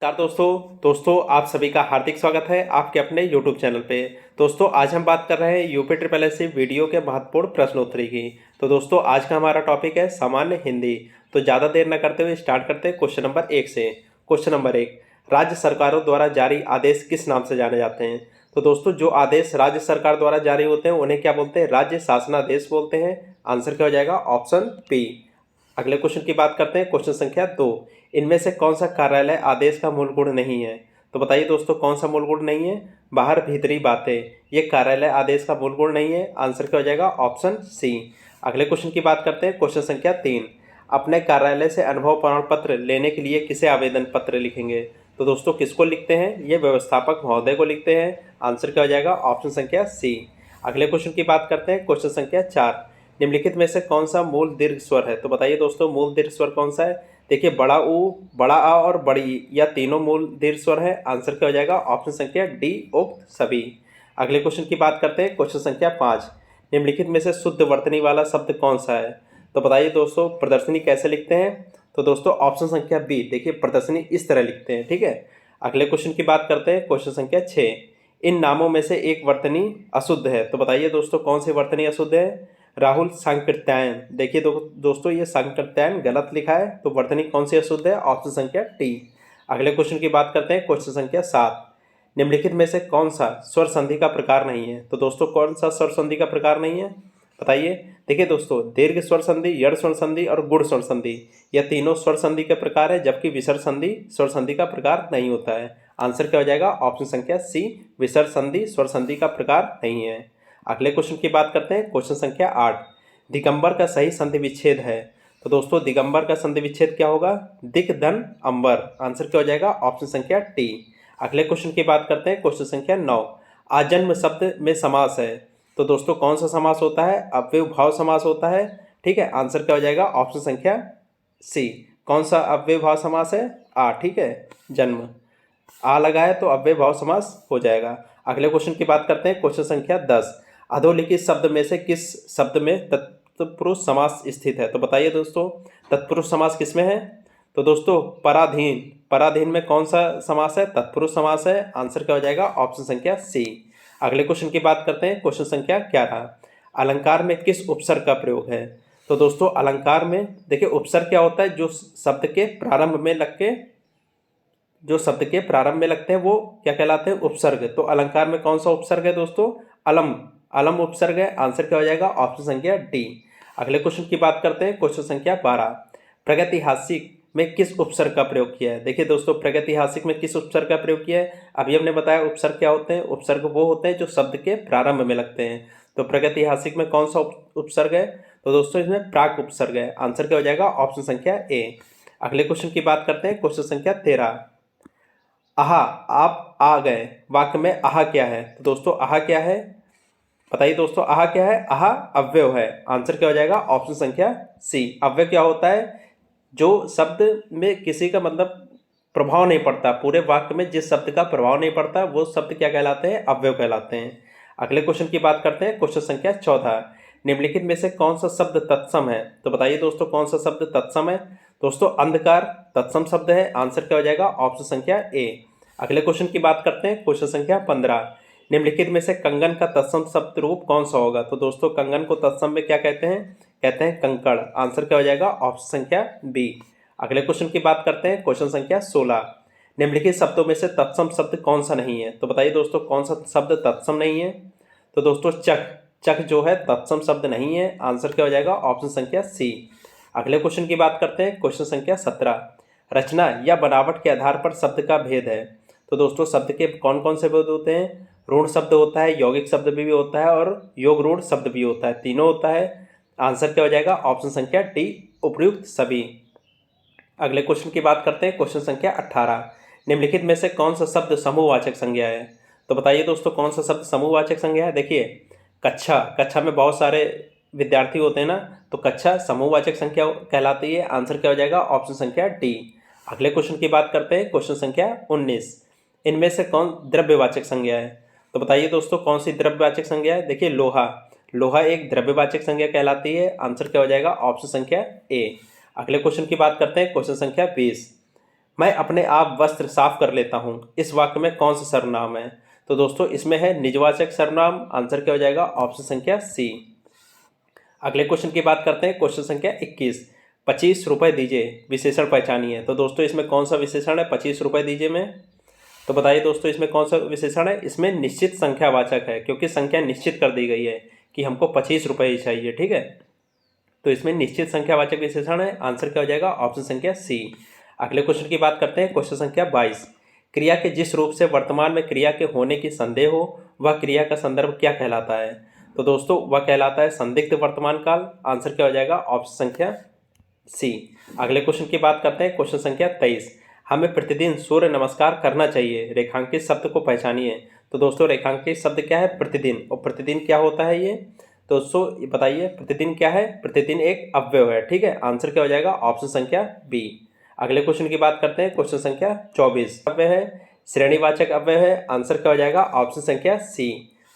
नमस्कार दोस्तों आप सभी का हार्दिक स्वागत है आपके अपने YouTube चैनल पे। दोस्तों आज हम बात कर रहे हैं UP triple S C video के महत्वपूर्ण प्रश्नोत्तरी की। तो दोस्तों आज का हमारा टॉपिक है सामान्य हिंदी। तो ज़्यादा देर न करते हुए स्टार्ट करते हैं क्वेश्चन नंबर 1 से। क्वेश्चन नंबर 1, राज्य सरकारों द्वारा जारी आदेश किस नाम से जाने जाते हैं? तो दोस्तों जो आदेश राज्य सरकार द्वारा जारी होते हैं उन्हें क्या बोलते हैं? राज्य शासनादेश बोलते हैं। आंसर क्या हो जाएगा? Option B. अगले क्वेश्चन की बात करते हैं, क्वेश्चन संख्या 2, इनमें से कौन सा कार्यालय आदेश का मूल गुण नहीं है? तो बताइए दोस्तों कौन सा मूल गुण नहीं है? बाहर भीतरी बातें, ये कार्यालय आदेश का मूल गुण नहीं है। आंसर क्या हो जाएगा? Option C. अगले क्वेश्चन की बात करते हैं, क्वेश्चन संख्या 3, अपने कार्यालय से अनुभव प्रमाण पत्र लेने के लिए किसे आवेदन पत्र लिखेंगे? तो दोस्तों किसको लिखते हैं? ये व्यवस्थापक महोदय को लिखते हैं। आंसर क्या हो जाएगा? ऑप्शन संख्या सी। अगले क्वेश्चन की बात करते हैं, क्वेश्चन संख्या 4, निम्नलिखित में से कौन सा मूल दीर्घ स्वर है? तो बताइए दोस्तों मूल दीर्घ स्वर कौन सा है? देखिए बड़ा ऊ, बड़ा आ और बड़ी ई, या तीनों मूल दीर्घ स्वर है। आंसर क्या हो जाएगा? ऑप्शन संख्या डी, उक्त सभी। अगले क्वेश्चन की बात करते हैं, क्वेश्चन संख्या 5, निम्नलिखित में से शुद्ध वर्तनी वाला शब्द कौन सा है? तो बताइए दोस्तों प्रदर्शनी कैसे लिखते हैं? तो दोस्तों ऑप्शन संख्या बी, देखिए प्रदर्शनी इस तरह लिखते हैं, ठीक है। अगले क्वेश्चन की बात करते हैं, क्वेश्चन संख्या 6, इन नामों में से एक वर्तनी अशुद्ध है। तो बताइए दोस्तों कौन सी वर्तनी अशुद्ध है? राहुल सांकृत्यायन, देखिए दोस्तों ये सांकृत्यायन गलत लिखा है, तो वर्तनी कौन सी अशुद्ध है? ऑप्शन संख्या टी। अगले क्वेश्चन की बात करते हैं, क्वेश्चन संख्या 7, निम्नलिखित में से कौन सा स्वर संधि का प्रकार नहीं है? तो दोस्तों कौन सा स्वर संधि का प्रकार नहीं है बताइए। देखिए दोस्तों दीर्घ स्वर संधि, यड़ स्वर संधि और गुण स्वर संधि, यह तीनों स्वर संधि के प्रकार है, जबकि विसर्ग संधि स्वर संधि का प्रकार नहीं होता है। आंसर क्या हो जाएगा? ऑप्शन संख्या सी, विसर्ग संधि स्वर संधि का प्रकार नहीं है। अगले क्वेश्चन की बात करते हैं, क्वेश्चन संख्या 8, दिगंबर का सही संधि विच्छेद है। तो दोस्तों दिगंबर का संधि विच्छेद क्या होगा? दिक धन अंबर। आंसर क्या हो जाएगा? ऑप्शन संख्या टी। अगले क्वेश्चन की बात करते हैं, क्वेश्चन संख्या 9, आजन्म शब्द में समास है। तो दोस्तों कौन सा समास होता है? अव्ययभाव समास होता है, ठीक है। आंसर क्या हो जाएगा? ऑप्शन संख्या सी। कौन सा अव्ययभाव समास है? आ, ठीक है, जन्म आ लगा है तो अव्ययभाव समास हो जाएगा। अगले क्वेश्चन की बात करते हैं, क्वेश्चन संख्या 10, अधोलिखित शब्द में से किस शब्द में तत्पुरुष समास स्थित है? तो बताइए दोस्तों तत्पुरुष समास किस में है? तो दोस्तों पराधीन, पराधीन में कौन सा समास है? तत्पुरुष समास है। आंसर क्या हो जाएगा? ऑप्शन संख्या सी। अगले क्वेश्चन की बात करते हैं, क्वेश्चन संख्या 11, अलंकार में किस उपसर्ग का प्रयोग है? तो दोस्तों अलंकार में देखिए उपसर्ग क्या होता है? जो शब्द के प्रारंभ में लग के, जो शब्द के प्रारंभ में लगते हैं वो क्या कहलाते हैं? उपसर्ग। तो अलंकार में कौन सा उपसर्ग है दोस्तों? अलम, अलम उपसर्ग है। आंसर क्या हो जाएगा? ऑप्शन संख्या डी। अगले क्वेश्चन की बात करते हैं, क्वेश्चन संख्या 12, प्रगतिहासिक में किस उपसर्ग का प्रयोग किया है? देखिए दोस्तों प्रगतिहासिक में किस उपसर्ग का प्रयोग किया है? अभी हमने बताया उपसर्ग क्या होते हैं। उपसर्ग वो होते हैं जो शब्द के प्रारंभ में लगते हैं। तो प्रगतिहासिक में कौन सा उपसर्ग है? तो दोस्तों इसमें प्राक उपसर्ग है। आंसर क्या हो जाएगा? ऑप्शन संख्या ए। अगले क्वेश्चन की बात करते हैं, क्वेश्चन संख्या 13, आहा आप आ गए वाक्य में आहा क्या है? तो दोस्तों आहा क्या है? बताइए दोस्तों आहा क्या है? आहा अव्यय है। आंसर क्या हो जाएगा? ऑप्शन संख्या सी। अव्यय क्या होता है? जो शब्द में किसी का मतलब प्रभाव नहीं पड़ता, पूरे वाक्य में जिस शब्द का प्रभाव नहीं पड़ता वो शब्द क्या कहलाते हैं? अव्यय कहलाते हैं। अगले क्वेश्चन की बात करते हैं, क्वेश्चन संख्या 14, निम्नलिखित में से कौन सा शब्द तत्सम है? तो बताइए दोस्तों कौन सा शब्द तत्सम है? दोस्तों अंधकार तत्सम शब्द है। आंसर क्या हो जाएगा? ऑप्शन संख्या ए। अगले क्वेश्चन की बात करते हैं, क्वेश्चन संख्या 15, निम्नलिखित में से कंगन का तत्सम शब्द रूप कौन सा होगा? तो दोस्तों कंगन को तत्सम में क्या कहते हैं? कहते हैं कंकड़। आंसर क्या हो जाएगा? ऑप्शन संख्या बी। अगले क्वेश्चन की बात करते हैं, क्वेश्चन संख्या 16, निम्नलिखित शब्दों में से तत्सम शब्द कौन सा नहीं है? तो बताइए दोस्तों कौन सा शब्द तत्सम नहीं है? तो दोस्तों चक, चक जो है तत्सम शब्द नहीं है। आंसर क्या हो जाएगा? ऑप्शन संख्या सी। अगले क्वेश्चन की बात करते हैं, क्वेश्चन संख्या 17, रचना या बनावट के आधार पर शब्द का भेद है। तो दोस्तों शब्द के कौन कौन से भेद होते हैं? रूढ़ शब्द होता है, यौगिक शब्द भी होता है और योग रूढ़ शब्द भी होता है, तीनों होता है। आंसर क्या हो जाएगा? ऑप्शन संख्या डी, उपयुक्त सभी। अगले क्वेश्चन की बात करते हैं, क्वेश्चन संख्या 18, निम्नलिखित में से कौन सा शब्द समूहवाचक संज्ञा है? तो बताइए दोस्तों कौन सा शब्द समूहवाचक संज्ञा है? देखिए कक्षा, कक्षा में बहुत सारे विद्यार्थी होते हैं ना, तो कक्षा समूहवाचक संख्या कहलाती है। आंसर क्या हो जाएगा? ऑप्शन संख्या डी। अगले क्वेश्चन की बात करते हैं, क्वेश्चन संख्या 19, इनमें से कौन द्रव्यवाचक संज्ञा है? तो बताइए दोस्तों कौन सी द्रव्यवाचक संज्ञा है? देखिए लोहा, लोहा एक द्रव्यवाचक संज्ञा कहलाती है। आंसर क्या हो जाएगा? ऑप्शन संख्या ए। अगले क्वेश्चन की बात करते हैं, क्वेश्चन संख्या 20, मैं अपने आप वस्त्र साफ कर लेता हूँ, इस वाक्य में कौन सा सर्वनाम है? तो दोस्तों इसमें है निजवाचक सर्वनाम। आंसर क्या हो जाएगा? ऑप्शन संख्या सी। अगले क्वेश्चन की बात करते हैं। क्वेश्चन संख्या 21, 25 रुपये दीजिए, विशेषण पहचानिए। तो दोस्तों इसमें कौन सा विशेषण है 25 रुपये दीजिए में? तो बताइए दोस्तों इसमें कौन सा विशेषण है? इसमें निश्चित संख्यावाचक है, क्योंकि संख्या निश्चित कर दी गई है कि हमको 25 रुपये ही चाहिए। ठीक है, तो इसमें निश्चित संख्यावाचक विशेषण है। आंसर क्या हो जाएगा? ऑप्शन संख्या सी। अगले क्वेश्चन की बात करते हैं। क्वेश्चन संख्या 22, क्रिया के जिस रूप से वर्तमान में क्रिया के होने की संदेह हो वह क्रिया का संदर्भ क्या कहलाता है? तो दोस्तों वह कहलाता है संदिग्ध वर्तमान काल। आंसर क्या हो जाएगा? ऑप्शन संख्या सी। अगले क्वेश्चन की बात करते हैं। क्वेश्चन संख्या 23, हमें प्रतिदिन सूर्य नमस्कार करना चाहिए, रेखांकित शब्द को पहचानिए। तो दोस्तों रेखांकित शब्द क्या है? प्रतिदिन। और प्रतिदिन क्या होता है ये? तो दोस्तों ये बताइए प्रतिदिन क्या है? प्रतिदिन एक अव्यय है। ठीक है, आंसर क्या हो जाएगा? ऑप्शन संख्या बी। अगले क्वेश्चन की बात करते हैं। क्वेश्चन संख्या 24, अव्यय है, श्रेणीवाचक अव्यय है। आंसर क्या हो जाएगा? ऑप्शन संख्या सी।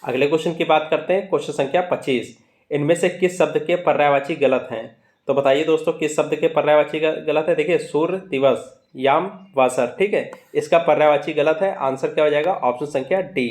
अगले क्वेश्चन की बात करते हैं। क्वेश्चन संख्या 25, इनमें से किस शब्द के पर्यायवाची गलत हैं? तो बताइए दोस्तों किस शब्द के पर्यायवाची गलत है? देखिए सूर्य, दिवस, याम, वासर। ठीक है, इसका पर्यायवाची गलत है। आंसर क्या हो जाएगा? ऑप्शन संख्या डी।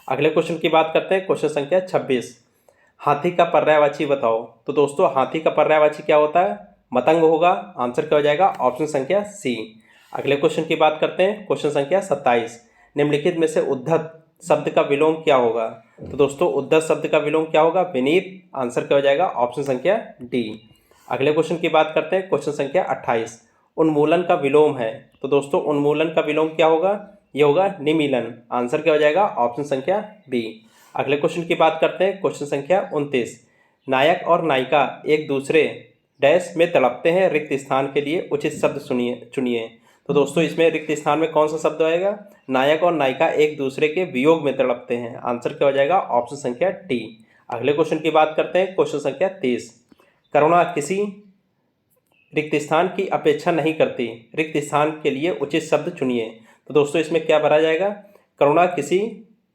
अगले क्वेश्चन की बात करते हैं। क्वेश्चन संख्या 26, हाथी का पर्यायवाची बताओ। तो दोस्तों हाथी का पर्यायवाची क्या होता है? मतंग होगा। आंसर क्या हो जाएगा? ऑप्शन संख्या सी। अगले क्वेश्चन की बात करते हैं। क्वेश्चन संख्या 27, निम्नलिखित में से उद्धत शब्द का विलोम क्या होगा? तो दोस्तों उद्धत शब्द का विलोम क्या होगा? विनीत। आंसर क्या हो जाएगा? ऑप्शन संख्या डी। अगले क्वेश्चन की बात करते हैं। क्वेश्चन संख्या 28, उन्मूलन का विलोम है। तो दोस्तों उन्मूलन का विलोम क्या होगा? ये होगा निमीलन। आंसर क्या हो जाएगा? ऑप्शन संख्या बी। अगले क्वेश्चन की बात करते हैं। क्वेश्चन संख्या 29, नायक और नायिका एक दूसरे डैश में तड़पते हैं, रिक्त स्थान के लिए उचित शब्द चुनिए। तो दोस्तों इसमें रिक्त स्थान में कौन सा शब्द आएगा? नायक और नायिका एक दूसरे के वियोग में तड़पते हैं। आंसर क्या हो जाएगा? ऑप्शन संख्या डी। अगले क्वेश्चन की बात करते हैं। क्वेश्चन संख्या 30, करुणा किसी रिक्त स्थान की अपेक्षा नहीं करती, रिक्त स्थान के लिए उचित शब्द चुनिए। तो दोस्तों इसमें क्या भरा जाएगा? करुणा किसी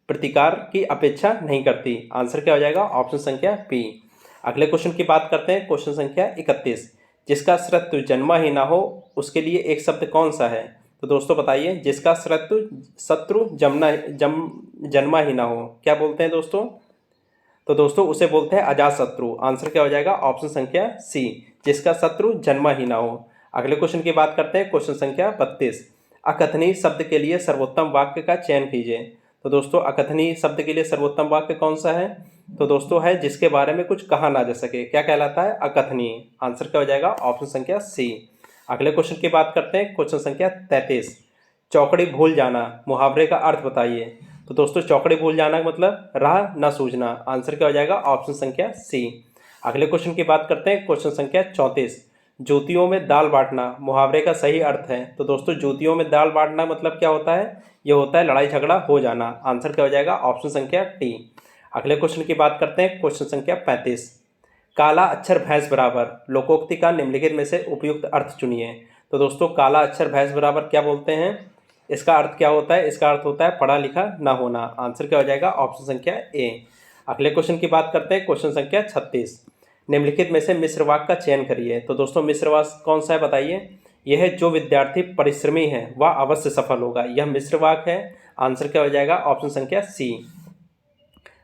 प्रतिकार की अपेक्षा नहीं करती। आंसर क्या हो जाएगा? ऑप्शन संख्या बी। अगले क्वेश्चन की बात करते हैं। क्वेश्चन संख्या 31, जिसका शत्रु जन्मा ही ना हो उसके लिए एक शब्द कौन सा है? तो दोस्तों बताइए जिसका शत्रु जन्मा ही ना हो क्या बोलते हैं दोस्तों? तो दोस्तों उसे बोलते हैं अजातशत्रु। आंसर क्या हो जाएगा? ऑप्शन संख्या सी, जिसका शत्रु जन्मा ही ना हो। अगले क्वेश्चन की बात करते हैं। क्वेश्चन संख्या 32, अकथनीय शब्द के लिए सर्वोत्तम वाक्य का चयन कीजिए। तो दोस्तों अकथनीय शब्द के लिए सर्वोत्तम वाक्य कौन सा है? तो दोस्तों है जिसके बारे में कुछ कहा ना जा सके। क्या कहलाता है? अकथनीय। आंसर क्या हो जाएगा? ऑप्शन संख्या सी। अगले क्वेश्चन की बात करते हैं। क्वेश्चन संख्या 33, चौकड़ी भूल जाना मुहावरे का अर्थ बताइए। तो दोस्तों चौकड़ी भूल जाना का मतलब राह न सूझना। आंसर क्या हो जाएगा? ऑप्शन संख्या सी। अगले क्वेश्चन की बात करते हैं। क्वेश्चन संख्या 34, जूतियों में दाल बांटना मुहावरे का सही अर्थ है। तो दोस्तों जूतियों में दाल बांटना मतलब क्या होता है? ये होता है लड़ाई झगड़ा हो जाना। आंसर क्या हो जाएगा? ऑप्शन संख्या डी। अगले क्वेश्चन की बात करते हैं। क्वेश्चन संख्या 35, काला अक्षर भैंस बराबर लोकोक्ति का निम्नलिखित में से उपयुक्त अर्थ चुनिए। तो दोस्तों काला अक्षर भैंस बराबर क्या बोलते हैं? इसका अर्थ क्या होता है? इसका अर्थ होता है पढ़ा लिखा ना होना। आंसर क्या हो जाएगा? ऑप्शन संख्या ए। अगले क्वेश्चन की बात करते हैं। क्वेश्चन संख्या 36, निम्नलिखित में से मिश्र वाक्य का चयन करिए। तो दोस्तों मिश्र वाक्य कौन सा है बताइए? यह है जो विद्यार्थी परिश्रमी है वह अवश्य सफल होगा। यह मिश्र वाक्य है। आंसर क्या हो जाएगा? ऑप्शन संख्या सी।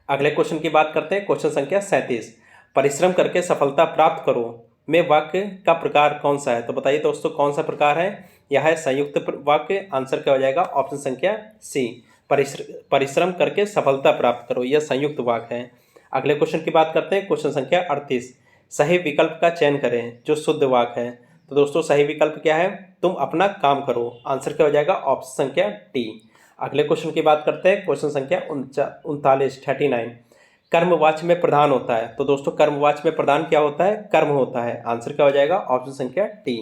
अगले क्वेश्चन की बात करते हैं। क्वेश्चन संख्या 37, परिश्रम करके सफलता प्राप्त करो में वाक्य का प्रकार कौन सा है? तो बताइए दोस्तों कौन सा प्रकार है? यह है संयुक्त वाक्य। आंसर क्या हो जाएगा? ऑप्शन संख्या सी, परिश्रम करके सफलता प्राप्त करो, यह संयुक्त वाक्य है। अगले क्वेश्चन की बात करते हैं। क्वेश्चन संख्या 38, सही विकल्प का चयन करें जो शुद्ध वाक्य है। तो दोस्तों सही विकल्प क्या है? तुम अपना काम करो। आंसर क्या हो जाएगा? ऑप्शन संख्या डी। अगले क्वेश्चन की बात करते हैं। क्वेश्चन संख्या 39, कर्मवाच्य में प्रधान होता है। तो दोस्तों कर्मवाच्य में प्रधान क्या होता है? कर्म होता है। आंसर क्या हो जाएगा? ऑप्शन संख्या डी।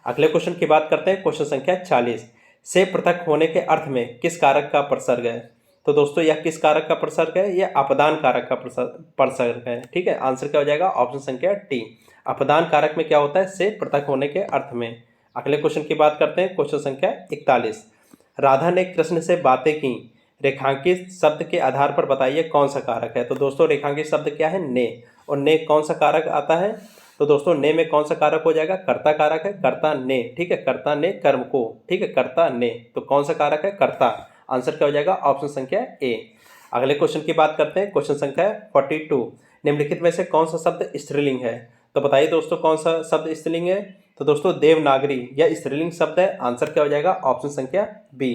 अगले क्वेश्चन की बात करते हैं। क्वेश्चन संख्या 40, से पृथक होने के अर्थ में किस कारक का प्रसर्ग है? तो दोस्तों यह किस कारक का प्रसर्ग है? यह अपदान कारक का प्रसर्ग है। ठीक है, आंसर क्या हो जाएगा? ऑप्शन संख्या डी। अपदान कारक में क्या होता है? से पृथक होने के अर्थ में। अगले क्वेश्चन की बात करते हैं। क्वेश्चन संख्या 41, राधा ने कृष्ण से बातें की, रेखांकित शब्द के आधार पर बताइए कौन सा कारक है? तो दोस्तों रेखांकित शब्द क्या है? ने। और ने कौन सा कारक आता है? तो दोस्तों ने में कौन सा कारक हो जाएगा, कर्ता कारक है, कर्ता ने, ठीक है, कर्ता ने कर्म को, ठीक है, कर्ता ने, तो कौन सा कारक है, कर्ता। आंसर क्या हो जाएगा, ऑप्शन संख्या ए। अगले क्वेश्चन की बात करते हैं, क्वेश्चन संख्या 42। निम्नलिखित में से कौन सा शब्द स्त्रीलिंग है, तो बताइए दोस्तों कौन सा शब्द स्त्रीलिंग है। तो दोस्तों देवनागरी यह स्त्रीलिंग शब्द है। आंसर क्या हो जाएगा, ऑप्शन संख्या बी।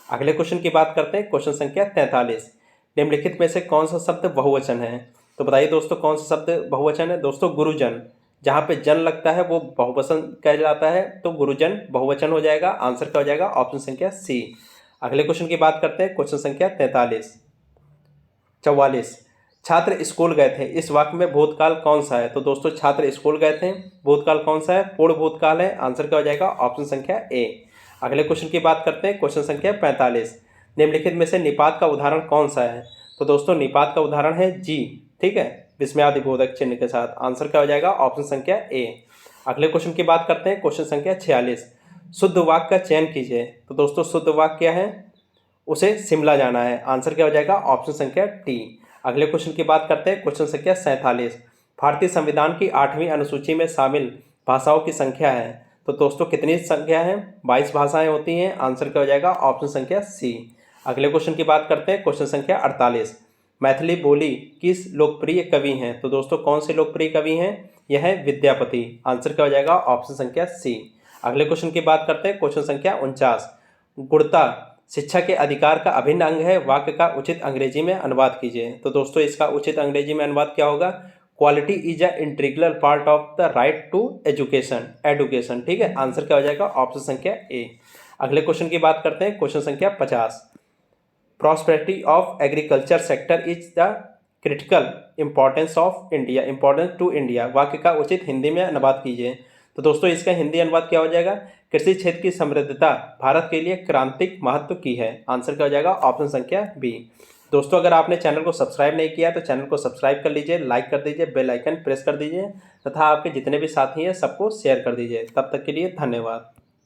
अगले क्वेश्चन की बात करते हैं, क्वेश्चन संख्या 43। निम्नलिखित में से कौन सा शब्द बहुवचन है, तो बताइए दोस्तों कौन सा शब्द बहुवचन है। दोस्तों गुरुजन, जहाँ पे जन लगता है वो बहुवचन कहलाता है, तो गुरुजन बहुवचन हो जाएगा। आंसर क्या हो जाएगा, ऑप्शन संख्या सी। अगले क्वेश्चन की बात करते हैं, क्वेश्चन संख्या 44। छात्र स्कूल गए थे, इस वाक्य में भूतकाल कौन सा है। तो दोस्तों छात्र स्कूल गए थे, भूतकाल कौन सा है, पूर्ण भूतकाल है। आंसर क्या हो जाएगा, ऑप्शन संख्या ए। अगले क्वेश्चन की बात करते हैं, क्वेश्चन संख्या 45। निम्नलिखित में से निपात का उदाहरण कौन सा है। तो दोस्तों निपात का उदाहरण है जी, ठीक है, विस्मयादिबोधक चिन्ह के साथ। आंसर क्या हो जाएगा, ऑप्शन संख्या ए। अगले क्वेश्चन की बात करते हैं, क्वेश्चन संख्या 46। शुद्ध वाक्य का चयन कीजिए। तो दोस्तों शुद्ध वाक्य क्या है, उसे शिमला जाना है। आंसर क्या हो जाएगा, ऑप्शन संख्या टी। अगले क्वेश्चन की बात करते हैं, क्वेश्चन संख्या 47। भारतीय संविधान की 8वीं अनुसूची में शामिल भाषाओं की संख्या है। तो दोस्तों कितनी संख्या है, 22 भाषाएं होती हैं। आंसर क्या हो जाएगा, ऑप्शन संख्या सी। अगले क्वेश्चन की बात करते हैं, क्वेश्चन संख्या 48। मैथिली बोली किस लोकप्रिय कवि हैं। तो दोस्तों कौन से लोकप्रिय कवि हैं, यह है विद्यापति। आंसर क्या हो जाएगा, ऑप्शन संख्या सी। अगले क्वेश्चन की बात करते हैं, क्वेश्चन संख्या 49। गुणता शिक्षा के अधिकार का अभिन्न अंग है, वाक्य का उचित अंग्रेजी में अनुवाद कीजिए। तो दोस्तों इसका उचित अंग्रेजी में अनुवाद क्या होगा, quality is a integral part of the right to education, ठीक है। आंसर क्या हो जाएगा, ऑप्शन संख्या ए। अगले क्वेश्चन की बात करते हैं, क्वेश्चन संख्या 50। Prosperity of agriculture sector is the critical importance to India, वाक्य का उचित हिंदी में अनुवाद कीजिए। तो दोस्तों इसका हिंदी अनुवाद क्या हो जाएगा, कृषि क्षेत्र की समृद्धता भारत के लिए क्रांतिक महत्व की है। आंसर क्या हो जाएगा, ऑप्शन संख्या बी। दोस्तों अगर आपने चैनल को सब्सक्राइब नहीं किया तो चैनल को सब्सक्राइब कर लीजिए, लाइक कर दीजिए, बेल आइकन प्रेस कर दीजिए तथा आपके जितने भी साथी हैं सबको शेयर कर दीजिए। तब तक के लिए धन्यवाद।